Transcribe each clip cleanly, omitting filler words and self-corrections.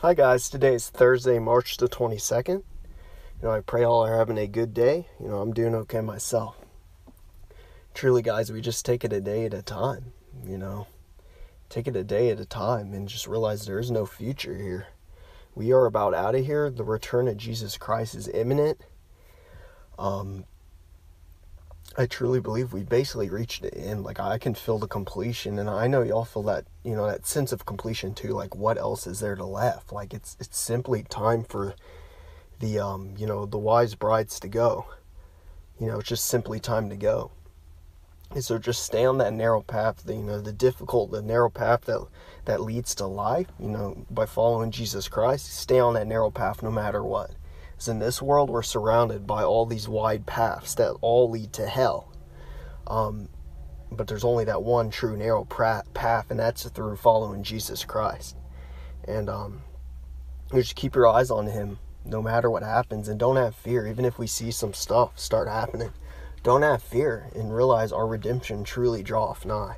Hi guys, today is Thursday, March the 22nd. I pray all are having a good day. I'm doing okay myself. Truly guys, we just take it a day at a time, Take it a day at a time and just realize there is no future here. We are about out of here. The return of Jesus Christ is imminent. I truly believe we basically reached the end. I can feel the completion, and I know y'all feel that, that sense of completion too. What else is there to left? It's simply time for the, the wise brides to go. It's just simply time to go. And so just stay on that narrow path, the narrow path that leads to life, by following Jesus Christ. Stay on that narrow path no matter what. In this world, we're surrounded by all these wide paths that all lead to hell. But there's only that one true narrow path, and that's through following Jesus Christ. And you just keep your eyes on Him no matter what happens, and don't have fear. Even if we see some stuff start happening, don't have fear and realize our redemption truly draweth nigh.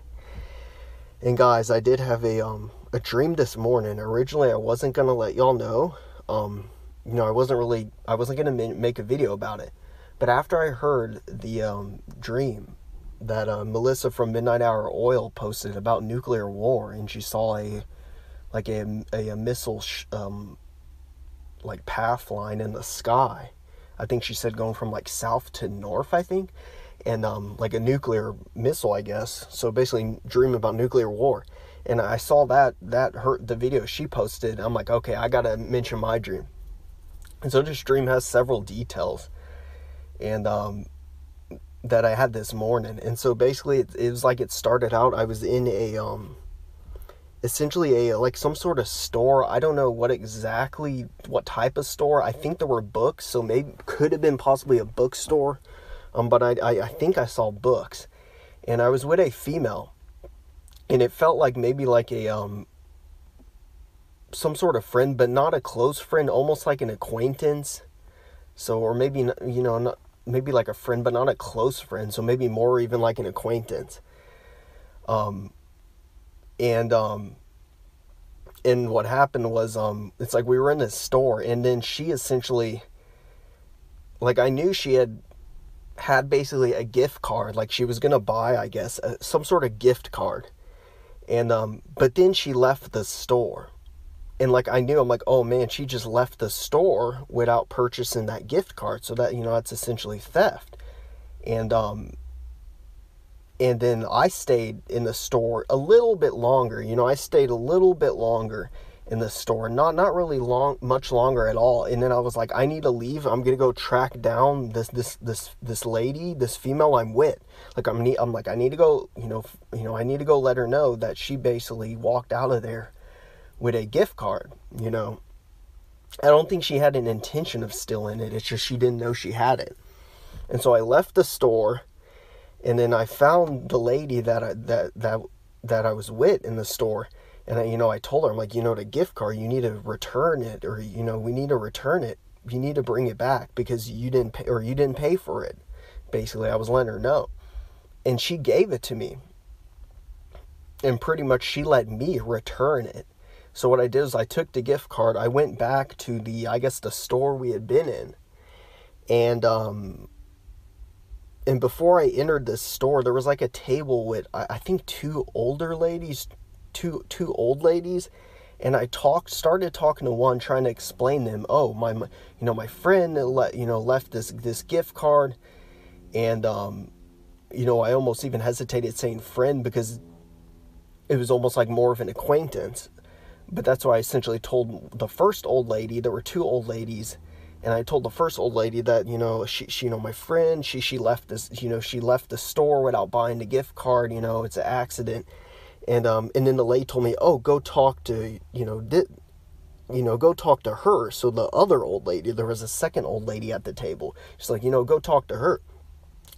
And guys, I did have a dream this morning. Originally, I wasn't going to let y'all know. I wasn't going to make a video about it. But after I heard the dream that Melissa from Midnight Hour Oil posted about nuclear war, and she saw a missile path line in the sky. I think she said going from south to north, I think. And a nuclear missile, I guess. So basically dream about nuclear war. And I saw that hurt the video she posted. I'm like, okay, I got to mention my dream. And so this dream has several details, and that I had this morning. And so basically, it was it started out. I was in essentially some sort of store. I don't know what type of store. I think there were books, so maybe could have been possibly a bookstore. But I think I saw books, and I was with a female, and it felt like maybe a some sort of friend, but not a close friend, almost like an acquaintance. So, or maybe, not, maybe like a friend, but not a close friend. So maybe more even like an acquaintance. And what happened was, it's we were in this store, and then she essentially, I knew she had basically a gift card, she was going to buy, I guess, some sort of gift card. And, but then she left the store. And I knew, I'm oh man, she just left the store without purchasing that gift card. So that, that's essentially theft. And then I stayed in the store a little bit longer. I stayed a little bit longer in the store. Not really much longer at all. And then I was I need to leave. I'm going to go track down this lady, this female I'm with. I need to go, I need to go let her know that she basically walked out of there with a gift card. I don't think she had an intention of stealing it. It's just she didn't know she had it. And so I left the store, and then I found the lady that I was with in the store, and I told her, I'm the gift card, you need to return it, or we need to return it. You need to bring it back because you didn't pay for it. Basically, I was letting her know, and she gave it to me, and pretty much she let me return it. So what I did is I took the gift card, I went back to the store we had been in, and before I entered this store, there was a table with, I think two old ladies, and I started talking to one, trying to explain to them, oh, my friend left this gift card, and, I almost even hesitated saying friend, because it was almost more of an acquaintance. But that's why I essentially told the first old lady. There were two old ladies, and I told the first old lady that, she my friend, she left this, she left the store without buying the gift card, it's an accident. And then the lady told me, oh, go talk to, go talk to her. So the other old lady, there was a second old lady at the table. She's go talk to her.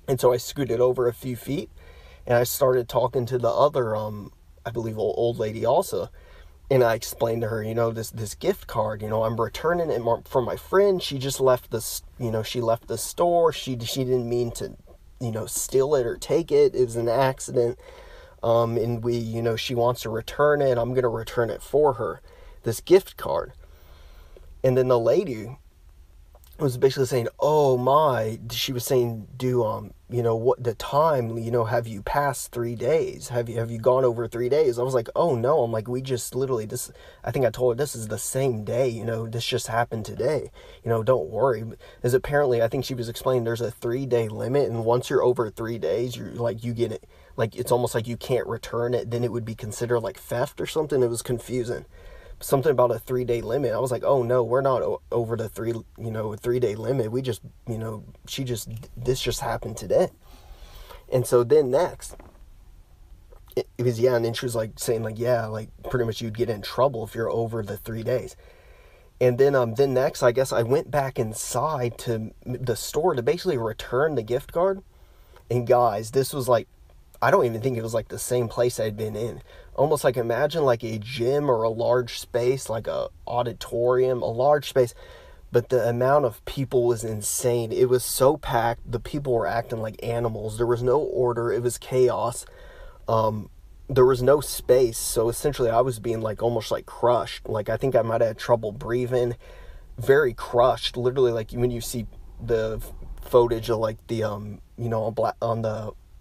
And so I scooted over a few feet, and I started talking to the other, I believe, old lady also. And I explained to her, this gift card, I'm returning it for my friend. She just left she left the store. She didn't mean to, steal it or take it. It was an accident. And she wants to return it. I'm going to return it for her, this gift card. And then the lady was basically saying, oh my, she was saying, what the time, have you passed 3 days? Have you gone over 3 days? I was like, oh no. I'm like, we just literally, I think I told her, this is the same day, this just happened today, don't worry. As apparently, I think she was explaining, there's a 3-day limit, and once you're over 3 days, you're like, you get it, like, it's almost like you can't return it, then it would be considered like theft or something. It was confusing. Something about a 3-day limit. I was like, oh no, we're not over the 3-day limit. We just, this just happened today. And so then next, it was, and then she was like saying like, like pretty much you'd get in trouble if you're over the 3 days. And then next, I guess I went back inside to the store to basically return the gift card. And guys, this was like, I don't even think it was like the same place I'd been in. Almost like, imagine like a gym or a large space, like a auditorium, a large space. But the amount of people was insane. It was so packed. The people were acting like animals. There was no order. It was chaos. There was no space. So essentially I was being like almost like crushed. Like I think I might have had trouble breathing. Very crushed. Literally, like when you see the footage of like the,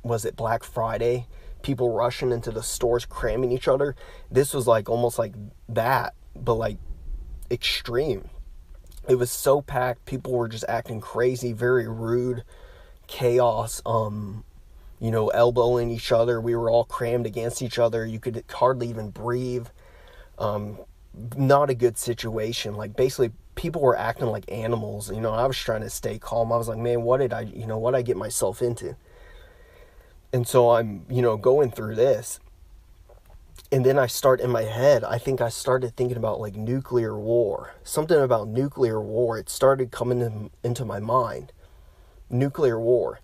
was it Black Friday? People rushing into the stores, cramming each other. This was like almost like that, but like extreme. It was so packed. People were just acting crazy, very rude, chaos, elbowing each other. We were all crammed against each other. You could hardly even breathe. Not a good situation. Like basically people were acting like animals. I was trying to stay calm. I was like, man, what did I get myself into? And so I'm, going through this. And then I start in my head, I think I started thinking about like nuclear war. Something about nuclear war. It started coming into my mind. Nuclear war.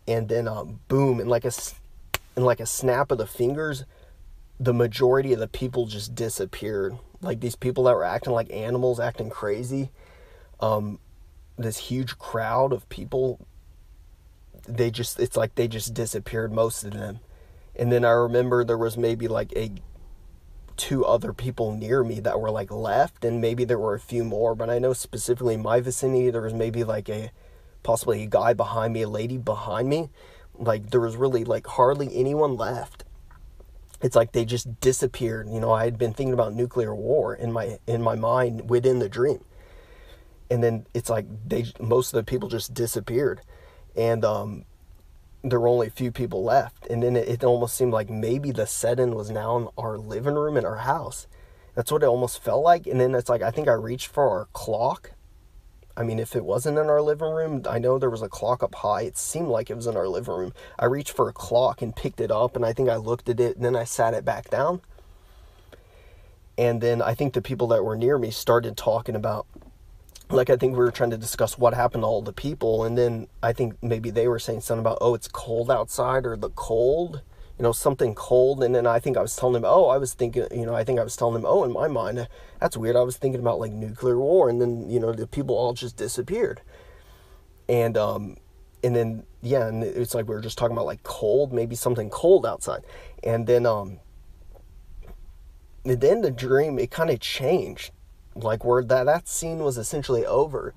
And then boom, in like a snap of the fingers, the majority of the people just disappeared. Like these people that were acting like animals, acting crazy. This huge crowd of people, it's like they just disappeared, most of them. And then I remember there was maybe like 2 other people near me that were like left, and maybe there were a few more, but I know specifically in my vicinity there was maybe like possibly a guy behind me, a lady behind me. Like there was really like hardly anyone left. It's like they just disappeared. I had been thinking about nuclear war in my mind within the dream. And then it's like most of the people just disappeared. And there were only a few people left. And then it almost seemed like maybe the setting was now in our living room in our house. That's what it almost felt like. And then it's like, I think I reached for our clock. I mean, if it wasn't in our living room, I know there was a clock up high. It seemed like it was in our living room. I reached for a clock and picked it up, and I think I looked at it, and then I sat it back down. And then I think the people that were near me started talking about, like, I think we were trying to discuss what happened to all the people. And then I think maybe they were saying something about, oh, it's cold outside, or the cold, something cold. And then I think I was telling them, oh, in my mind, that's weird. I was thinking about like nuclear war. And then, the people all just disappeared. And then, and it's like we were just talking about like cold, maybe something cold outside. And then the dream, it kind of changed. Like where that scene was essentially over.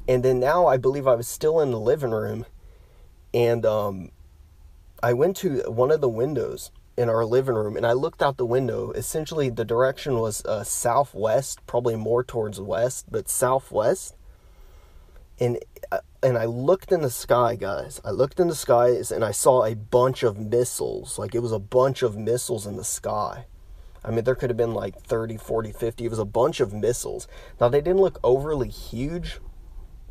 And then now I believe I was still in the living room, and I went to one of the windows in our living room, and I looked out the window. Essentially the direction was southwest, probably more towards west, but southwest. And I looked in the sky, guys. I looked in the skies, and I saw a bunch of missiles. Like it was a bunch of missiles in the sky. I mean, there could have been like 30, 40, 50. It was a bunch of missiles. Now, they didn't look overly huge,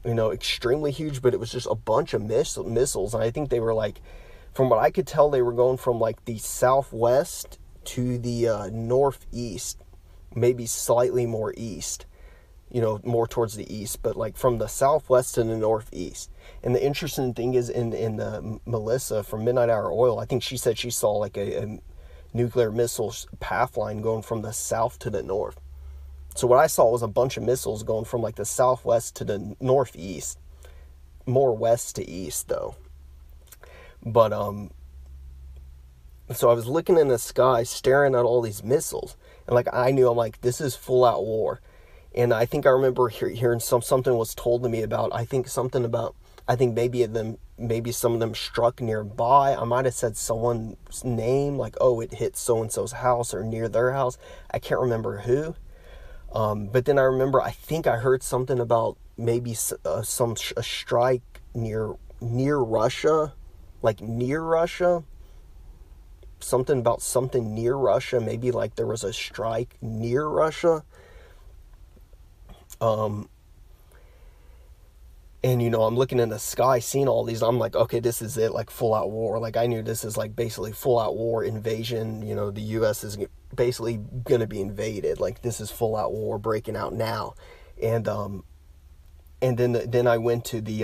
extremely huge, but it was just a bunch of missiles. And I think they were like, from what I could tell, they were going from like the southwest to the northeast, maybe slightly more east, more towards the east, but like from the southwest to the northeast. And the interesting thing is in Melissa from Midnight Hour Oil, I think she said she saw like a nuclear missile path line going from the south to the north. So what I saw was a bunch of missiles going from like the southwest to the northeast, more west to east though. But so I was looking in the sky, staring at all these missiles, and like I knew, I'm like, this is full out war. And I think I remember hearing something was told to me about, I think maybe some of them struck nearby. I might have said someone's name, like, oh, it hit so-and-so's house or near their house. I can't remember who. But then I remember, I think I heard something about maybe a strike near Russia, like near Russia. Something about something near Russia. Maybe like there was a strike near Russia. And, I'm looking in the sky, seeing all these. I'm like, okay, this is it, like full out war. Like I knew this is like basically full out war, invasion. The U.S. is basically going to be invaded. Like this is full out war breaking out now. And then I went to the,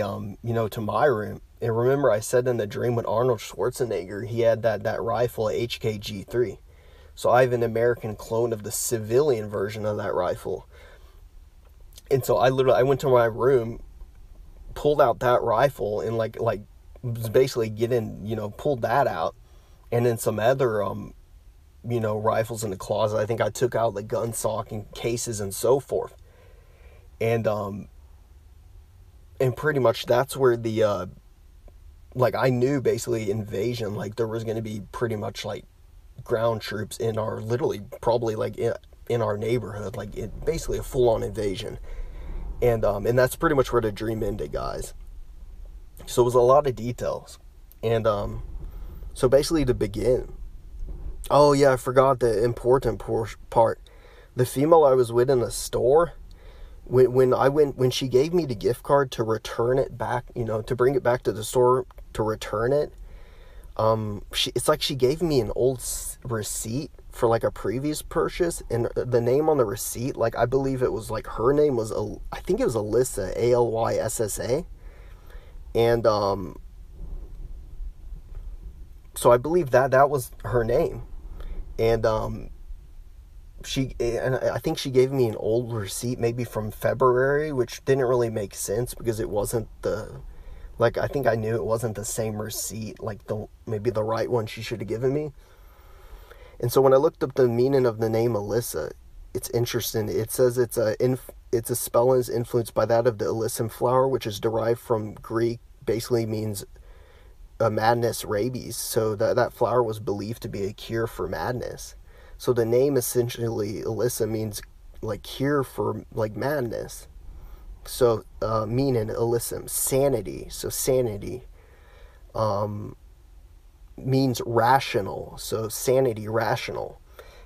to my room. And remember I said in the dream with Arnold Schwarzenegger, he had that rifle, HKG-3. So I have an American clone of the civilian version of that rifle. And so I went to my room, pulled out that rifle, and like was basically pulled that out, and then some other rifles in the closet. I think I took out the gun stock and cases and so forth, and pretty much that's where the I knew basically invasion, like there was going to be pretty much like ground troops in our, literally probably like in our neighborhood, like basically a full-on invasion. And that's pretty much where the dream ended, guys. So it was a lot of details. And so basically to begin, oh yeah, I forgot the important part. The female I was with in the store, when she gave me the gift card to return it back, to bring it back to the store to return it, it's like she gave me an old receipt for like a previous purchase, and the name on the receipt, like I believe it was like her name was, I think it was Alyssa, Alyssa, and so I believe that was her name, and and I think she gave me an old receipt maybe from February, which didn't really make sense because it wasn't I think I knew it wasn't the same receipt, like maybe the right one she should have given me. And so when I looked up the meaning of the name Alyssa, it's interesting. It says it's a spell is influenced by that of the alyssum flower, which is derived from Greek, basically means madness, rabies. So that flower was believed to be a cure for madness. So the name essentially Alyssa means like cure for like madness. So meaning alyssum, sanity. So sanity. Means rational, so sanity, rational.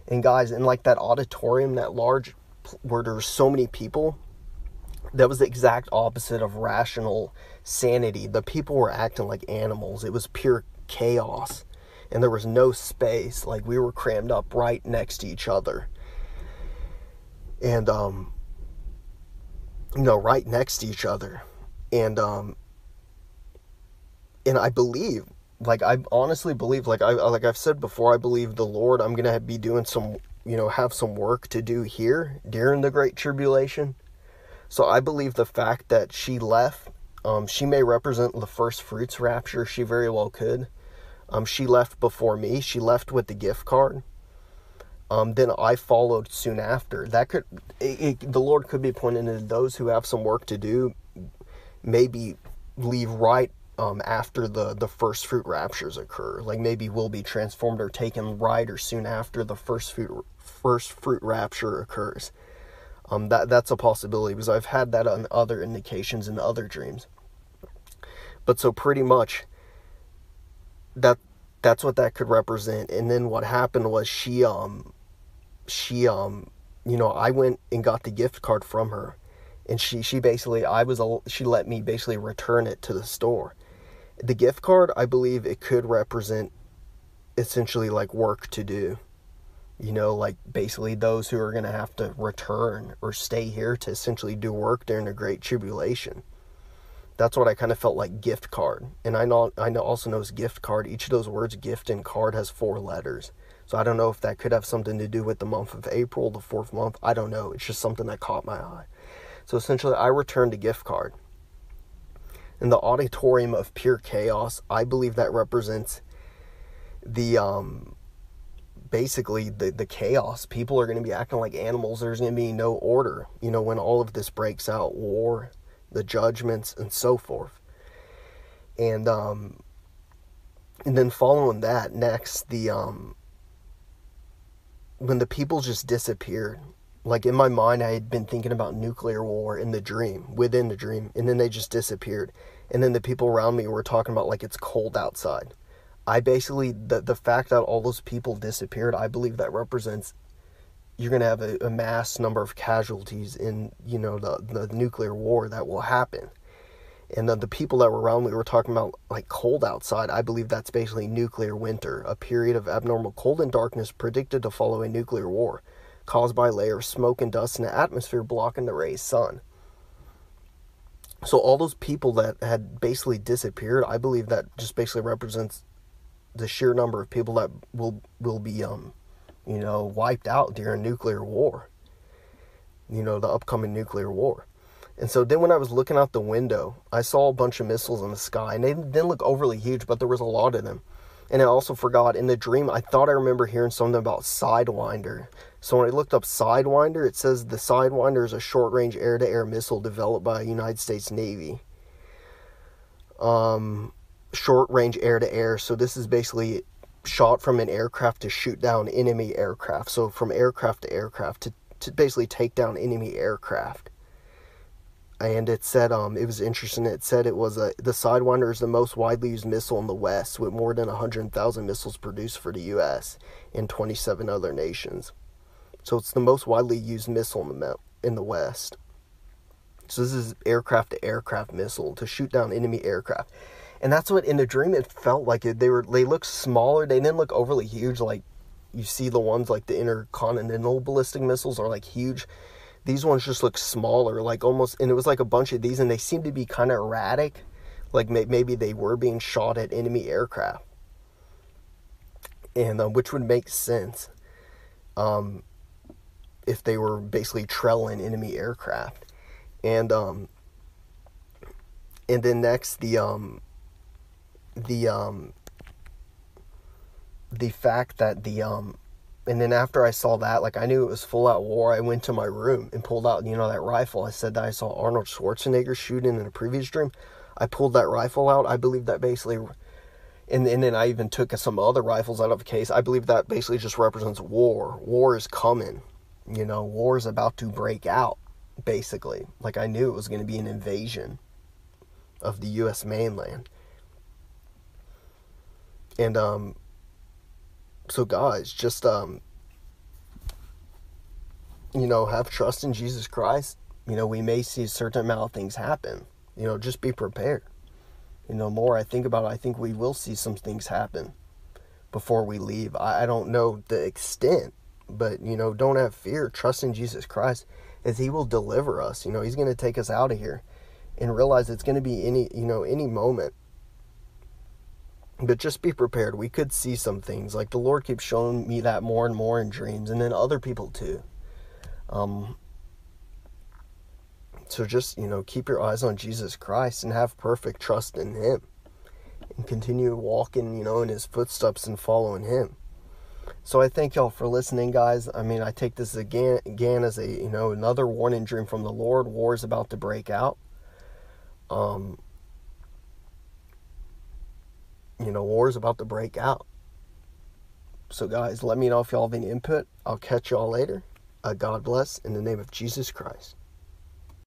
And guys, in like that auditorium, that large, where there's so many people, that was the exact opposite of rational sanity. The people were acting like animals. It was pure chaos, and there was no space. Like we were crammed up right next to each other, and right next to each other, and I believe, like I honestly believe, like I've said before, I believe the Lord, I'm gonna be doing some, have some work to do here during the Great Tribulation. So I believe the fact that she left, she may represent the first fruits rapture. She very well could. She left before me. She left with the gift card. Then I followed soon after. That could, the Lord could be pointing to those who have some work to do, maybe leave right after the first fruit raptures occur. Like maybe we'll be transformed or taken right or soon after the first fruit rapture occurs. That's a possibility, because I've had that on other indications in other dreams. But so pretty much that's what that could represent. And then what happened was she I went and got the gift card from her, and she basically, she let me basically return it to the store. The gift card, I believe it could represent essentially like work to do. Like basically those who are going to have to return or stay here to essentially do work during the Great Tribulation. That's what I kind of felt like gift card. And I also know gift card. Each of those words, gift and card, has 4 letters. So I don't know if that could have something to do with the month of April, the 4th month. I don't know. It's just something that caught my eye. So essentially I returned a gift card. In the auditorium of pure chaos, I believe that represents the basically the chaos. People are going to be acting like animals. There's going to be no order, when all of this breaks out, war, the judgments, and so forth. And then following that, next, when the people just disappeared, like in my mind, I had been thinking about nuclear war within the dream, and then they just disappeared. And then the people around me were talking about like it's cold outside. I basically, the fact that all those people disappeared, I believe that represents you're going to have a mass number of casualties in, the nuclear war that will happen. And then the people that were around me were talking about like cold outside. I believe that's basically nuclear winter, a period of abnormal cold and darkness predicted to follow a nuclear war, caused by a layer of smoke and dust in the atmosphere blocking the rays sun. So all those people that had basically disappeared, I believe that just basically represents the sheer number of people that will be wiped out during nuclear war. The upcoming nuclear war. And so then when I was looking out the window, I saw a bunch of missiles in the sky, and they didn't look overly huge, but there was a lot of them. And I also forgot, in the dream, I thought I remember hearing something about Sidewinder. So when I looked up Sidewinder, it says the Sidewinder is a short-range air-to-air missile developed by the United States Navy. Short-range air-to-air, so this is basically shot from an aircraft to shoot down enemy aircraft. So from aircraft to aircraft to basically take down enemy aircraft. And it said, it was interesting, it said it was the Sidewinder is the most widely used missile in the West, with more than 100,000 missiles produced for the U.S. and 27 other nations. So it's the most widely used missile in the West. So this is aircraft-to-aircraft missile to shoot down enemy aircraft. And that's what, in the dream, it felt like they looked smaller. They didn't look overly huge, like you see the ones like the intercontinental ballistic missiles are like huge. These ones just look smaller, like almost, and it was like a bunch of these, and they seemed to be kind of erratic, like maybe they were being shot at enemy aircraft, and which would make sense, if they were basically trailing enemy aircraft, and then next the fact that and then after I saw that, like I knew it was full out war, I went to my room and pulled out, that rifle. I said that I saw Arnold Schwarzenegger shooting in a previous dream. I pulled that rifle out. I believe that basically, and then I even took some other rifles out of the case. I believe that basically just represents war. War is coming. War is about to break out, basically. Like I knew it was going to be an invasion of the U.S. mainland. And, so guys, just, have trust in Jesus Christ. We may see a certain amount of things happen. Just be prepared. More I think about it, I think we will see some things happen before we leave. I don't know the extent, but, don't have fear. Trust in Jesus Christ as He will deliver us. He's going to take us out of here, and realize it's going to be any moment. But just be prepared. We could see some things. Like the Lord keeps showing me that more and more in dreams, and then other people too. So just, keep your eyes on Jesus Christ and have perfect trust in Him. And continue walking, in His footsteps and following Him. So I thank y'all for listening, guys. I mean, I take this again as a, another warning dream from the Lord. War is about to break out. War is about to break out. So guys, let me know if y'all have any input. I'll catch y'all later. God bless in the name of Jesus Christ.